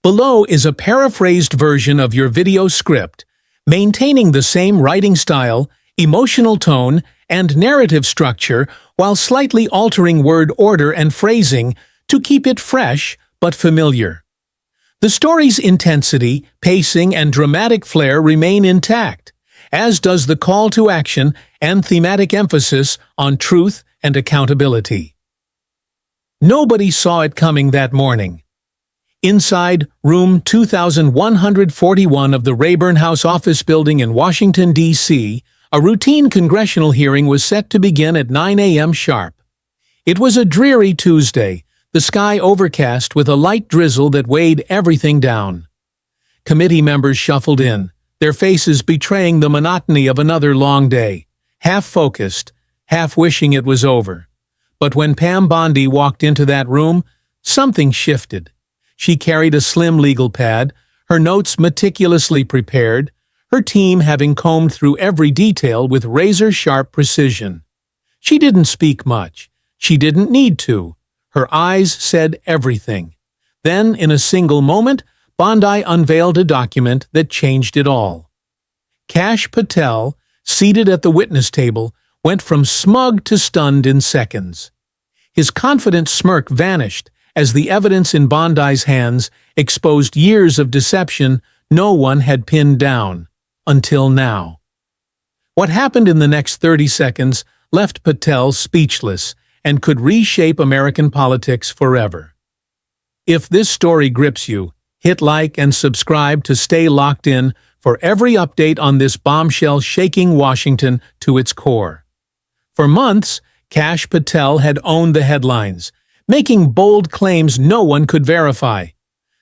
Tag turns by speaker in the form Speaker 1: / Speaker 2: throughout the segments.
Speaker 1: Below is a paraphrased version of your video script, maintaining the same writing style, emotional tone, and narrative structure while slightly altering word order and phrasing to keep it fresh but familiar. The story's intensity, pacing, and dramatic flair remain intact, as does the call to action and thematic emphasis on truth and accountability. Nobody saw it coming that morning. Inside room 2141 of the Rayburn House office building in Washington, D.C., a routine congressional hearing was set to begin at 9 a.m. sharp. It was a dreary Tuesday, the sky overcast with a light drizzle that weighed everything down. Committee members shuffled in, their faces betraying the monotony of another long day, half focused, half wishing it was over. But when Pam Bondi walked into that room, something shifted. She carried a slim legal pad, her notes meticulously prepared, her team having combed through every detail with razor-sharp precision. She didn't speak much. She didn't need to. Her eyes said everything. Then, in a single moment, Bondi unveiled a document that changed it all. Kash Patel, seated at the witness table, went from smug to stunned in seconds. His confident smirk vanished as the evidence in Bondi's hands exposed years of deception no one had pinned down, until now. What happened in the next 30 seconds left Patel speechless and could reshape American politics forever. If this story grips you, hit like and subscribe to stay locked in for every update on this bombshell shaking Washington to its core. For months, Kash Patel had owned the headlines, making bold claims no one could verify.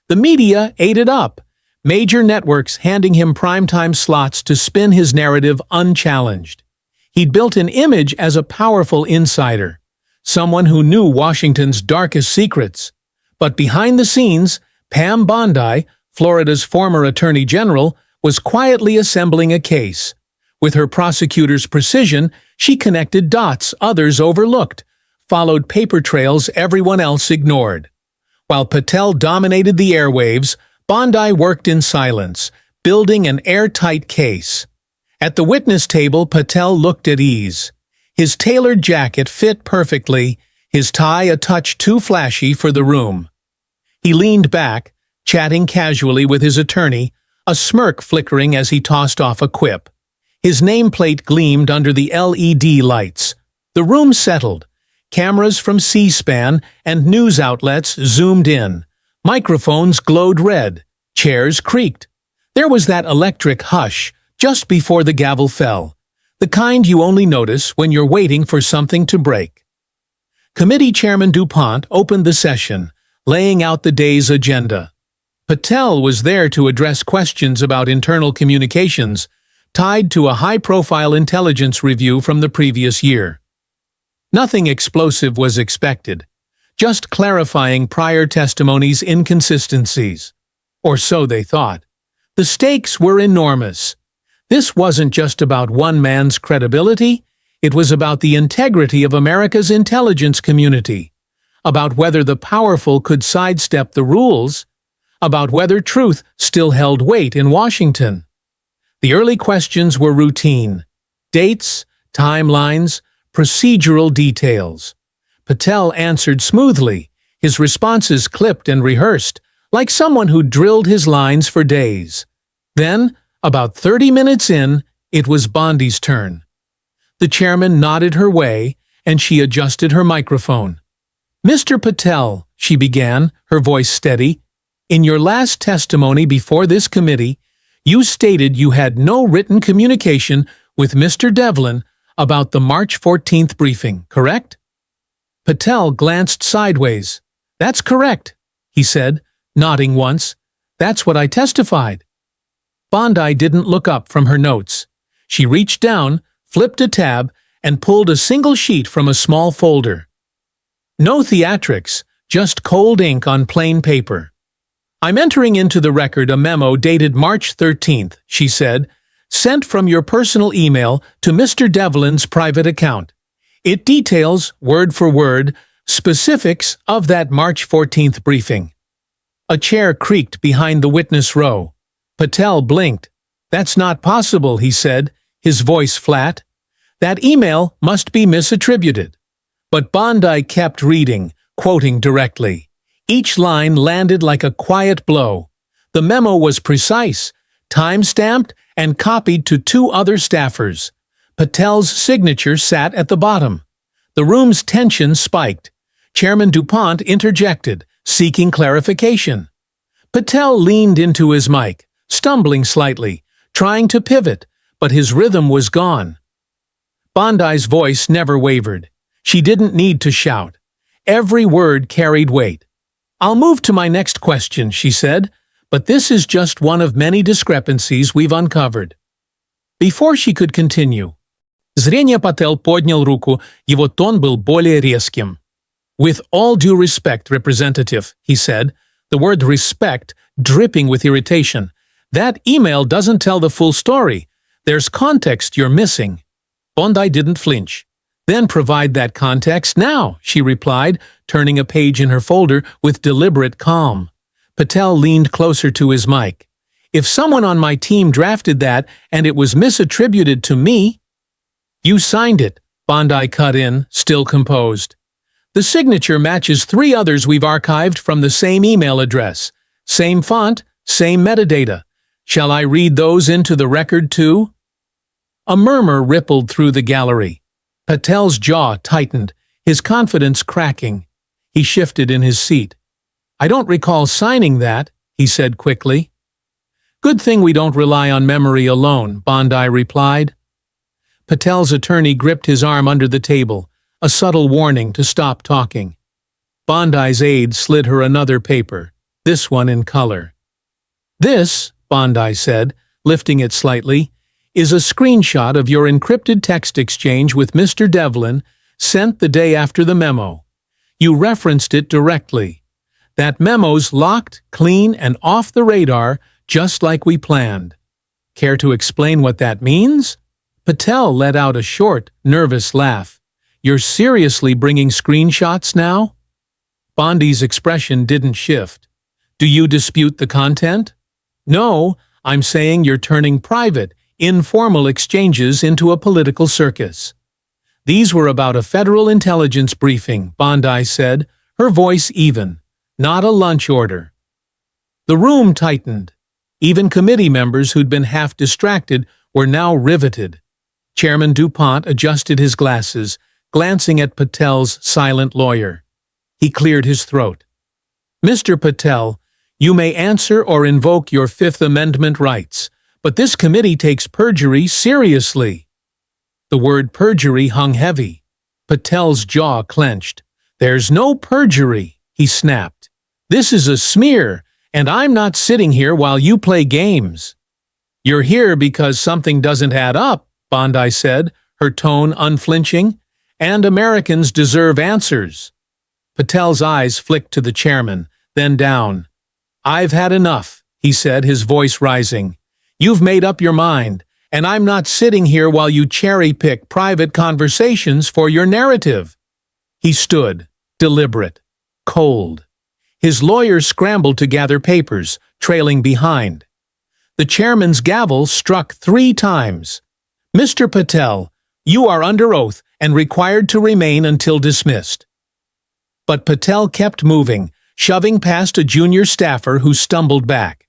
Speaker 1: The media ate it up, major networks handing him primetime slots to spin his narrative unchallenged. He'd built an image as a powerful insider, someone who knew Washington's darkest secrets. But behind the scenes, Pam Bondi, Florida's former Attorney General, was quietly assembling a case. With her prosecutor's precision, she connected dots others overlooked, followed paper trails everyone else ignored. While Patel dominated the airwaves, Bondi worked in silence, building an airtight case. At the witness table, Patel looked at ease. His tailored jacket fit perfectly, his tie a touch too flashy for the room. He leaned back, chatting casually with his attorney, a smirk flickering as he tossed off a quip. His nameplate gleamed under the LED lights. The room settled. Cameras from C-SPAN and news outlets zoomed in. Microphones glowed red. Chairs creaked. There was that electric hush just before the gavel fell, the kind you only notice when you're waiting for something to break. Committee Chairman DuPont opened the session, laying out the day's agenda. Patel was there to address questions about internal communications, tied to a high-profile intelligence review from the previous year. Nothing explosive was expected, just clarifying prior testimony's inconsistencies. Or so they thought. The stakes were enormous. This wasn't just about one man's credibility, it was about the integrity of America's intelligence community, about whether the powerful could sidestep the rules, about whether truth still held weight in Washington. The early questions were routine: dates, timelines, procedural details. Patel answered smoothly, his responses clipped and rehearsed, like someone who drilled his lines for days. Then, about 30 minutes in, it was Bondi's turn. The chairman nodded her way, and she adjusted her microphone. "Mr. Patel," she began, her voice steady, "in your last testimony before this committee, you stated you had no written communication with Mr. Devlin about the March 14th briefing, correct?" Patel glanced sideways. "That's correct," he said, nodding once. "That's what I testified." Bondi didn't look up from her notes. She reached down, flipped a tab, and pulled a single sheet from a small folder. No theatrics, just cold ink on plain paper. "I'm entering into the record a memo dated March 13th, she said, "sent from your personal email to Mr. Devlin's private account. It details, word for word, specifics of that March 14th briefing." A chair creaked behind the witness row. Patel blinked. "That's not possible," he said, his voice flat. "That email must be misattributed." But Bondi kept reading, quoting directly. Each line landed like a quiet blow. The memo was precise, time-stamped, and copied to 2 other staffers. Patel's signature sat at the bottom. The room's tension spiked. Chairman DuPont interjected, seeking clarification. Patel leaned into his mic, stumbling slightly, trying to pivot, but his rhythm was gone. Bondi's voice never wavered. She didn't need to shout. Every word carried weight. "I'll move to my next question," she said, "but this is just one of many discrepancies we've uncovered." Before she could continue, зрение Пател поднял руку, его тон был более резким. "With all due respect, Representative," he said, the word respect dripping with irritation, "that email doesn't tell the full story. There's context you're missing." Bondi didn't flinch. "Then provide that context now," she replied, turning a page in her folder with deliberate calm. Patel leaned closer to his mic. "If someone on my team drafted that and it was misattributed to me—" "You signed it," Bondi cut in, still composed. "The signature matches 3 others we've archived from the same email address. Same font, same metadata. Shall I read those into the record too?" A murmur rippled through the gallery. Patel's jaw tightened, his confidence cracking. He shifted in his seat. "I don't recall signing that," he said quickly. "Good thing we don't rely on memory alone," Bondi replied. Patel's attorney gripped his arm under the table, a subtle warning to stop talking. Bondi's aide slid her another paper, this one in color. "This," Bondi said, lifting it slightly, "is a screenshot of your encrypted text exchange with Mr. Devlin, sent the day after the memo. You referenced it directly. That memo's locked, clean, and off the radar, just like we planned. Care to explain what that means?" Patel let out a short, nervous laugh. "You're seriously bringing screenshots now?" Bondi's expression didn't shift. "Do you dispute the content?" "No, I'm saying you're turning private, informal exchanges into a political circus." "These were about a federal intelligence briefing," Bondi said, her voice even, "not a lunch order." The room tightened. Even committee members who'd been half distracted were now riveted. Chairman DuPont adjusted his glasses, glancing at Patel's silent lawyer. He cleared his throat. "Mr. Patel, you may answer or invoke your Fifth Amendment rights, but this committee takes perjury seriously." The word perjury hung heavy. Patel's jaw clenched. "There's no perjury," he snapped. "This is a smear, and I'm not sitting here while you play games." "You're here because something doesn't add up," Bondi said, her tone unflinching, "and Americans deserve answers." Patel's eyes flicked to the chairman, then down. "I've had enough," he said, his voice rising. "You've made up your mind, and I'm not sitting here while you cherry-pick private conversations for your narrative." He stood, deliberate, cold. His lawyer scrambled to gather papers, trailing behind. The chairman's gavel struck 3 times. "Mr. Patel, you are under oath and required to remain until dismissed." But Patel kept moving, shoving past a junior staffer who stumbled back.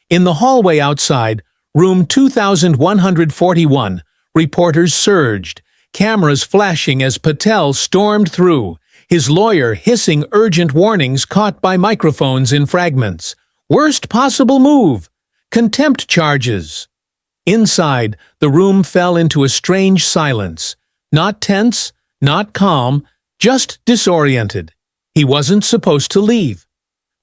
Speaker 1: In the hallway outside, room 2141, reporters surged, cameras flashing as Patel stormed through, his lawyer hissing urgent warnings caught by microphones in fragments. Worst possible move. Contempt charges. Inside, the room fell into a strange silence. Not tense, not calm, just disoriented. He wasn't supposed to leave.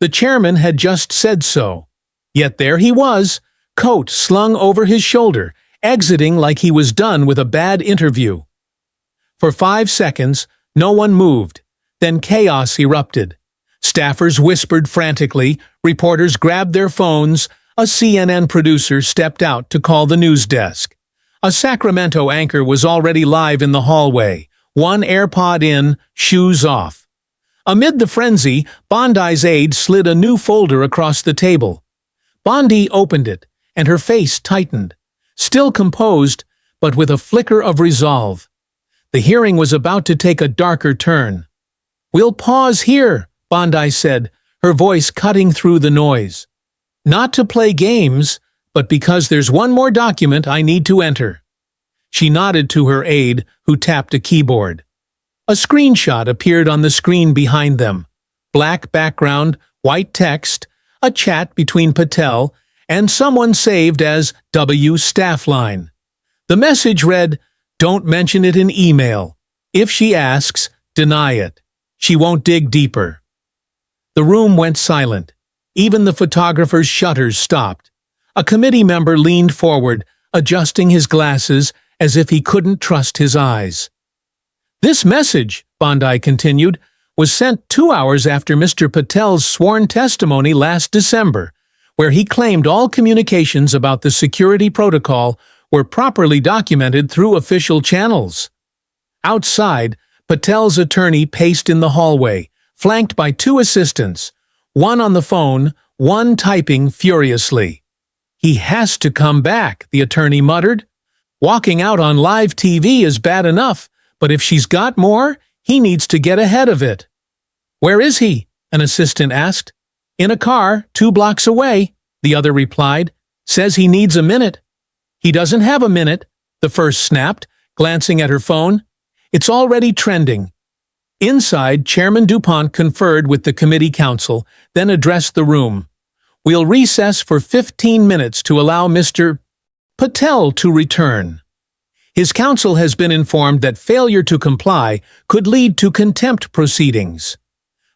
Speaker 1: The chairman had just said so. Yet there he was, coat slung over his shoulder, exiting like he was done with a bad interview. For 5 seconds, no one moved. Then chaos erupted. Staffers whispered frantically, reporters grabbed their phones, a CNN producer stepped out to call the news desk. A Sacramento anchor was already live in the hallway, one AirPod in, shoes off. Amid the frenzy, Bondi's aide slid a new folder across the table. Bondi opened it, and her face tightened, still composed, but with a flicker of resolve. The hearing was about to take a darker turn. "We'll pause here," Bondi said, her voice cutting through the noise. "Not to play games, but because there's one more document I need to enter." She nodded to her aide, who tapped a keyboard. A screenshot appeared on the screen behind them. Black background, white text, a chat between Patel and someone saved as W staff line. The message read, "Don't mention it in email. If she asks, deny it. She won't dig deeper." The room went silent. Even the photographer's shutters stopped. A committee member leaned forward, adjusting his glasses as if he couldn't trust his eyes. "This message," Bondi continued, "was sent 2 hours after Mr. Patel's sworn testimony last December, where he claimed all communications about the security protocol were properly documented through official channels." Outside, Patel's attorney paced in the hallway, flanked by 2 assistants, one on the phone, one typing furiously. "He has to come back," the attorney muttered. "Walking out on live TV is bad enough, but if she's got more, he needs to get ahead of it." "Where is he?" an assistant asked. "In a car, 2 blocks away," the other replied. "Says he needs a minute." "He doesn't have a minute," the first snapped, glancing at her phone. "It's already trending." Inside, Chairman DuPont conferred with the committee counsel, then addressed the room. "We'll recess for 15 minutes to allow Mr. Patel to return. His counsel has been informed that failure to comply could lead to contempt proceedings."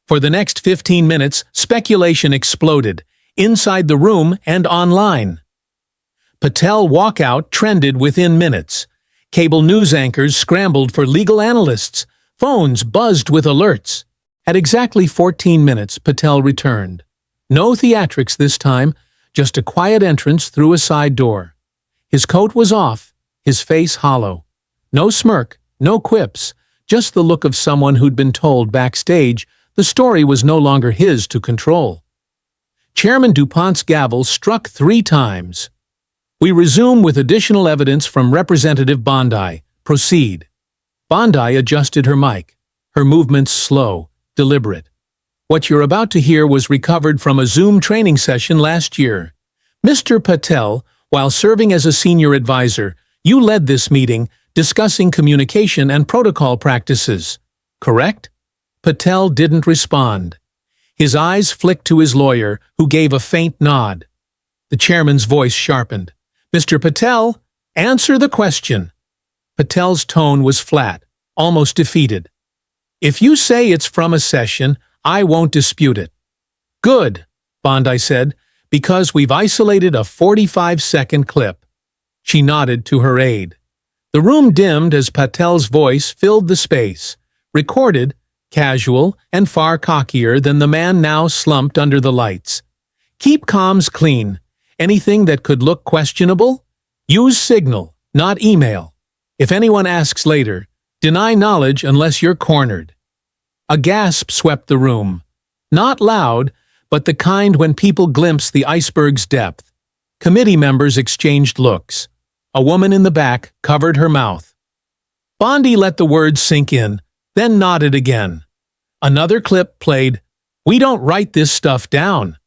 Speaker 1: For the next 15 minutes, speculation exploded, inside the room and online. Patel walkout trended within minutes. Cable news anchors scrambled for legal analysts. Phones buzzed with alerts. At exactly 14 minutes, Patel returned. No theatrics this time, just a quiet entrance through a side door. His coat was off, his face hollow. No smirk, no quips, just the look of someone who'd been told backstage the story was no longer his to control. Chairman DuPont's gavel struck 3 times. "We resume with additional evidence from Representative Bondi. Proceed." Bondi adjusted her mic, her movements slow, deliberate. "What you're about to hear was recovered from a Zoom training session last year. Mr. Patel, while serving as a senior advisor, you led this meeting discussing communication and protocol practices. Correct?" Patel didn't respond. His eyes flicked to his lawyer, who gave a faint nod. The chairman's voice sharpened. "Mr. Patel, answer the question." Patel's tone was flat, almost defeated. "If you say it's from a session, I won't dispute it." "Good," Bondi said, "because we've isolated a 45-second clip." She nodded to her aide. The room dimmed as Patel's voice filled the space, recorded, casual, and far cockier than the man now slumped under the lights. "Keep comms clean. Anything that could look questionable? Use Signal, not email. If anyone asks later, deny knowledge unless you're cornered." A gasp swept the room. Not loud, but the kind when people glimpse the iceberg's depth. Committee members exchanged looks. A woman in the back covered her mouth. Bondi let the words sink in, then nodded again. Another clip played. "We don't write this stuff down.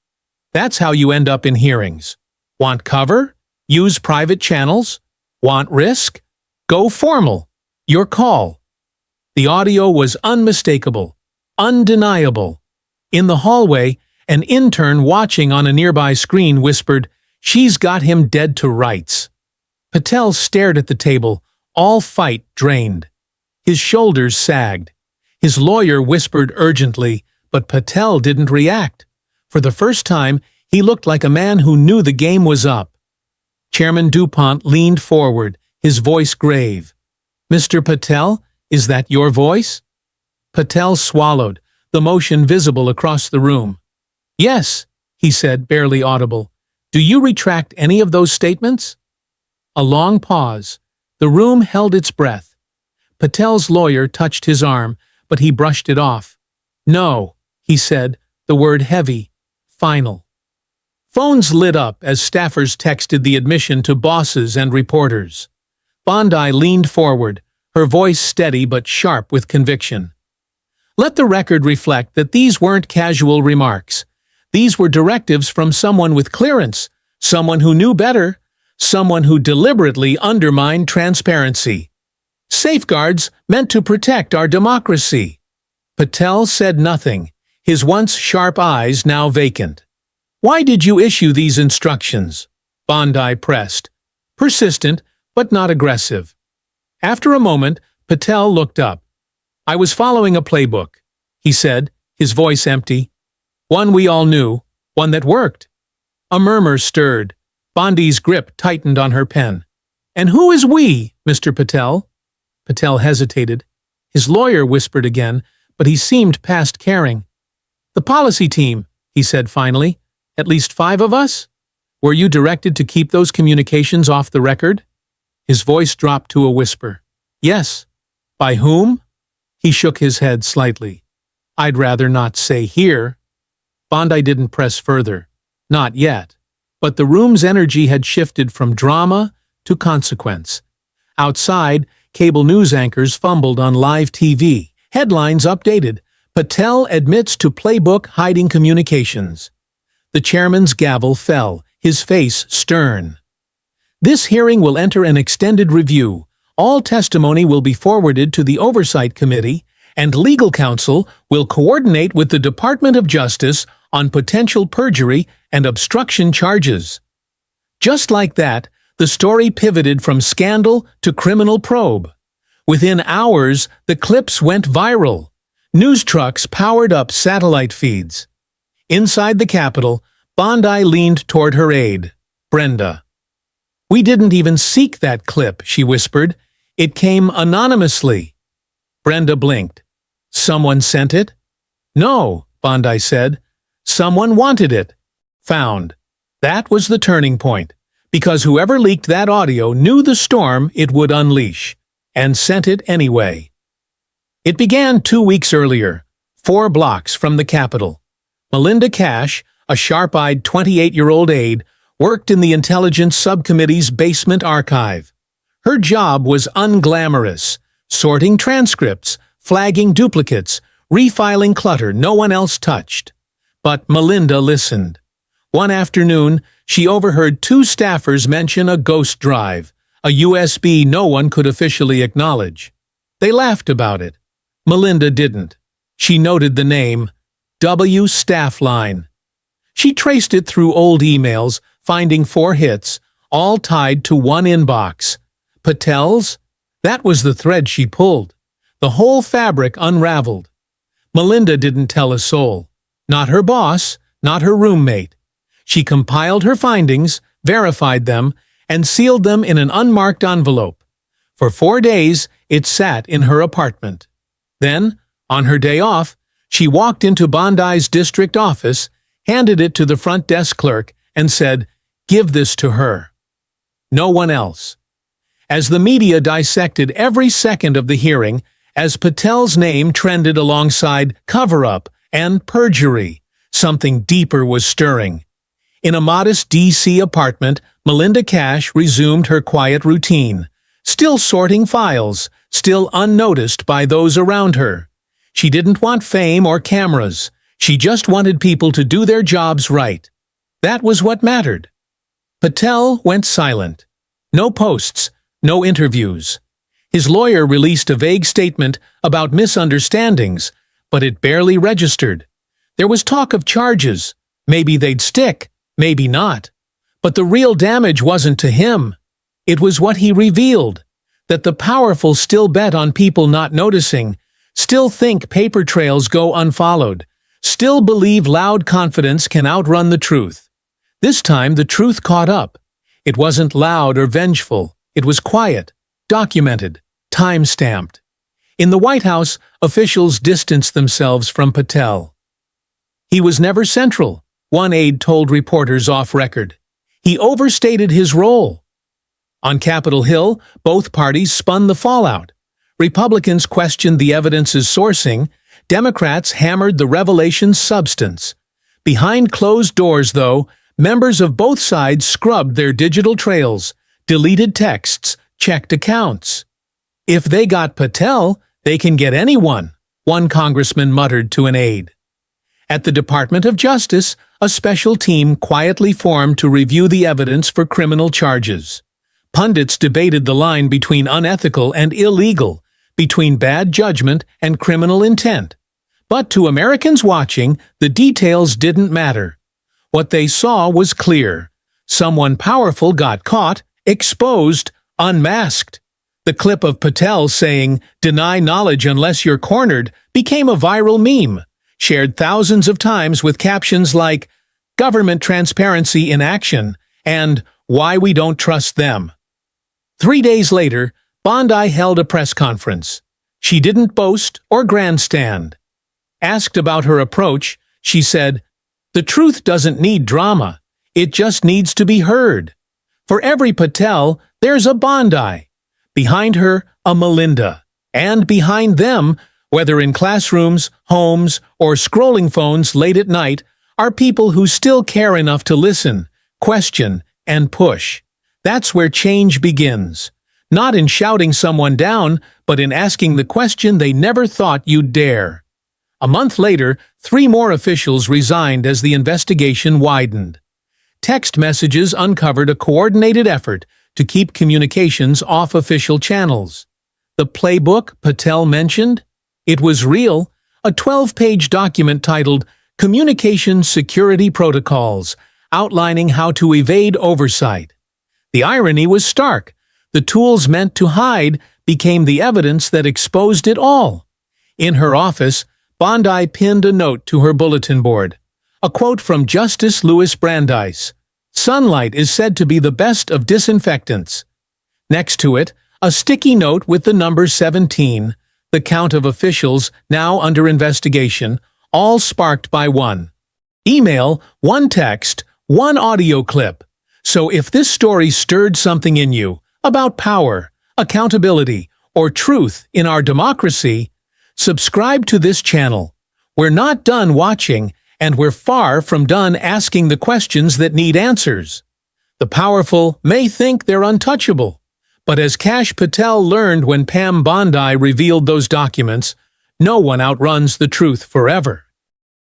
Speaker 1: That's how you end up in hearings. Want cover? Use private channels? Want risk? Go formal. Your call." The audio was unmistakable, undeniable. In the hallway, an intern watching on a nearby screen whispered, "She's got him dead to rights." Patel stared at the table, all fight drained. His shoulders sagged. His lawyer whispered urgently, but Patel didn't react. For the first time, he looked like a man who knew the game was up. Chairman DuPont leaned forward, his voice grave. "Mr. Patel, is that your voice?" Patel swallowed, the motion visible across the room. "Yes," he said, barely audible. "Do you retract any of those statements?" A long pause. The room held its breath. Patel's lawyer touched his arm, but he brushed it off. No, he said, the word heavy, final. Phones lit up as staffers texted the admission to bosses and reporters. Bondi leaned forward, her voice steady but sharp with conviction. Let the record reflect that these weren't casual remarks. These were directives from someone with clearance, someone who knew better, someone who deliberately undermined transparency. Safeguards meant to protect our democracy. Patel said nothing, his once sharp eyes now vacant. Why did you issue these instructions? Bondi pressed, persistent but not aggressive. After a moment, Patel looked up. I was following a playbook, he said, his voice empty. One we all knew, one that worked. A murmur stirred. Bondi's grip tightened on her pen. And who is we, Mr. Patel? Patel hesitated. His lawyer whispered again, but he seemed past caring. The policy team, he said finally. At least 5 of us? Were you directed to keep those communications off the record? His voice dropped to a whisper. Yes. By whom? He shook his head slightly. I'd rather not say here. Bondi didn't press further. Not yet. But the room's energy had shifted from drama to consequence. Outside, cable news anchors fumbled on live TV. Headlines updated. Patel admits to playbook hiding communications. The chairman's gavel fell, his face stern. This hearing will enter an extended review. All testimony will be forwarded to the Oversight Committee, and legal counsel will coordinate with the Department of Justice on potential perjury and obstruction charges. Just like that, the story pivoted from scandal to criminal probe. Within hours, the clips went viral. News trucks powered up satellite feeds. Inside the Capitol, Bondi leaned toward her aide, Brenda. We didn't even seek that clip, she whispered. It came anonymously. Brenda blinked. Someone sent it? No, Bondi said. Someone wanted it. Found. That was the turning point, because whoever leaked that audio knew the storm it would unleash, and sent it anyway. It began 2 weeks earlier, 4 blocks from the Capitol. Melinda Kash, a sharp-eyed 28-year-old aide, worked in the Intelligence Subcommittee's basement archive. Her job was unglamorous, sorting transcripts, flagging duplicates, refiling clutter no one else touched. But Melinda listened. One afternoon, she overheard 2 staffers mention a ghost drive, a USB no one could officially acknowledge. They laughed about it. Melinda didn't. She noted the name, W Staff Line. She traced it through old emails, finding 4 hits, all tied to one inbox. Patel's? That was the thread she pulled. The whole fabric unraveled. Melinda didn't tell a soul. Not her boss, not her roommate. She compiled her findings, verified them, and sealed them in an unmarked envelope. For 4 days, it sat in her apartment. Then, on her day off, she walked into Bondi's district office, handed it to the front desk clerk, and said, "Give this to her." No one else. As the media dissected every second of the hearing, as Patel's name trended alongside cover-up and perjury, something deeper was stirring. In a modest D.C. apartment, Melinda Kash resumed her quiet routine, still sorting files, still unnoticed by those around her. She didn't want fame or cameras. She just wanted people to do their jobs right. That was what mattered. Patel went silent. No posts, no interviews. His lawyer released a vague statement about misunderstandings, but it barely registered. There was talk of charges. Maybe they'd stick, maybe not. But the real damage wasn't to him. It was what he revealed, that the powerful still bet on people not noticing, still think paper trails go unfollowed, still believe loud confidence can outrun the truth. This time the truth caught up. It wasn't loud or vengeful. It was quiet, documented, time-stamped. In the White House, officials distanced themselves from Patel. He was never central, one aide told reporters off record. He overstated his role. On Capitol Hill, both parties spun the fallout. Republicans questioned the evidence's sourcing. Democrats hammered the revelation's substance. Behind closed doors, though, members of both sides scrubbed their digital trails, deleted texts, checked accounts. If they got Patel, they can get anyone, one congressman muttered to an aide. At the Department of Justice, a special team quietly formed to review the evidence for criminal charges. Pundits debated the line between unethical and illegal, between bad judgment and criminal intent. But to Americans watching, the details didn't matter. What they saw was clear. Someone powerful got caught, exposed, unmasked. The clip of Patel saying, "Deny knowledge unless you're cornered," became a viral meme, shared thousands of times with captions like, "Government transparency in action," and "Why we don't trust them." 3 days later, Bondi held a press conference. She didn't boast or grandstand. Asked about her approach, she said, "The truth doesn't need drama. It just needs to be heard. For every Patel, there's a Bondi. Behind her, a Melinda. And behind them, whether in classrooms, homes, or scrolling phones late at night, are people who still care enough to listen, question, and push. That's where change begins. Not in shouting someone down, but in asking the question they never thought you'd dare." A month later, 3 more officials resigned as the investigation widened. Text messages uncovered a coordinated effort to keep communications off official channels. The playbook Patel mentioned? It was real, a 12-page document titled Communication Security Protocols, outlining how to evade oversight. The irony was stark. The tools meant to hide became the evidence that exposed it all. In her office, Bondi pinned a note to her bulletin board. A quote from Justice Louis Brandeis, "Sunlight is said to be the best of disinfectants." Next to it, a sticky note with the number 17, the count of officials now under investigation, all sparked by one email, one text, one audio clip. So if this story stirred something in you about power, accountability, or truth in our democracy, subscribe to this channel. We're not done watching, and we're far from done asking the questions that need answers. The powerful may think they're untouchable, but as Kash Patel learned when Pam Bondi revealed those documents, no one outruns the truth forever.